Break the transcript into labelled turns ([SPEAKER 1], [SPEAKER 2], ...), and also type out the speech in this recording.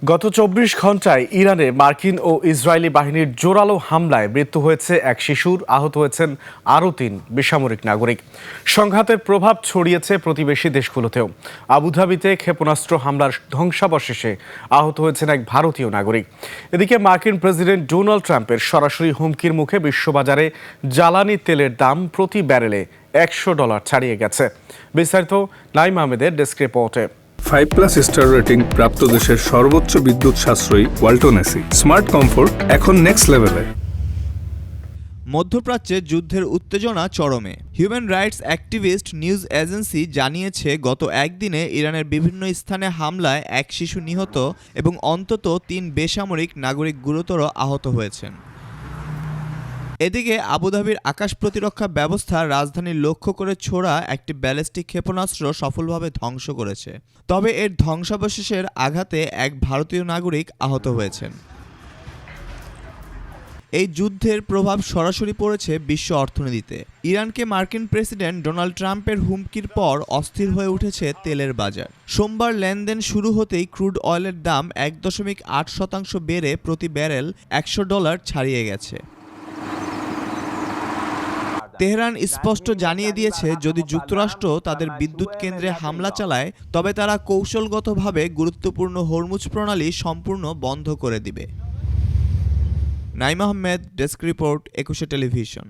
[SPEAKER 1] গত ২৪ ঘন্টায় ইরানে মার্কিন ও ইসরায়েলি বাহিনীর জোরালো হামলায় মৃত্যু হয়েছে এক শিশুর, আহত হয়েছেন আরও ৩ বেসামরিক নাগরিক। সংঘাতের প্রভাব ছড়িয়েছে প্রতিবেশী দেশগুলোতেও। আবুধাবিতে ক্ষেপণাস্ত্র হামলার ধ্বংসাবশেষে আহত হয়েছেন এক ভারতীয় নাগরিক। এদিকে মার্কিন প্রেসিডেন্ট ডোনাল্ড ট্রাম্পের সরাসরি হুমকির মুখে বিশ্ববাজারে জ্বালানি তেলের দাম প্রতি ব্যারেলে $১০০ ছাড়িয়ে গেছে। বিস্তারিত নাইম আহমেদের ডেস্ক রিপোর্টে।
[SPEAKER 2] 5+ স্টার রেটিং প্রাপ্ত দেশের সর্বোচ্চ বিদ্যুৎ সাশ্রয়ী ওয়ালটন এসি স্মার্ট কমফোর্ট এখন নেক্সট লেভেলে।
[SPEAKER 3] মধ্যপ্রাচ্যে যুদ্ধের উত্তেজনা চরমে। Human rights activist news agency জানিয়েছে, গত একদিনে ইরানের বিভিন্ন স্থানে হামলায় এক শিশু নিহত এবং অন্তত ৩ বেসামরিক নাগরিক গুরুতর আহত হয়েছেন। এদিকে আবুধাবির আকাশ প্রতিরক্ষা ব্যবস্থা রাজধানীর লক্ষ্য করে ছোড়া একটি ব্যালিস্টিক ক্ষেপণাস্ত্র সফলভাবে ধ্বংস করেছে। তবে এর ধ্বংসাবশেষের আঘাতে এক ভারতীয় নাগরিক আহত হয়েছেন। এই যুদ্ধের প্রভাব সরাসরি পড়েছে বিশ্ব অর্থনীতিতে। ইরানকে মার্কিন প্রেসিডেন্ট ডোনাল্ড ট্রাম্পের হুমকির পর অস্থির হয়ে উঠেছে তেলের বাজার। সোমবার লেনদেন শুরু হতেই ক্রুড অয়েলের দাম ১.৮% বেড়ে প্রতি ব্যারেল $১০০ ছাড়িয়ে গেছে। তেহরান স্পষ্ট জানিয়ে দিয়েছে, যদি যুক্তরাষ্ট্র তাদের বিদ্যুৎ কেন্দ্রে হামলা চালায় তবে তারা কৌশলগতভাবে গুরুত্বপূর্ণ হরমুজ প্রণালী সম্পূর্ণ বন্ধ করে দিবে। Naim Ahmed, desk report, ২১ television.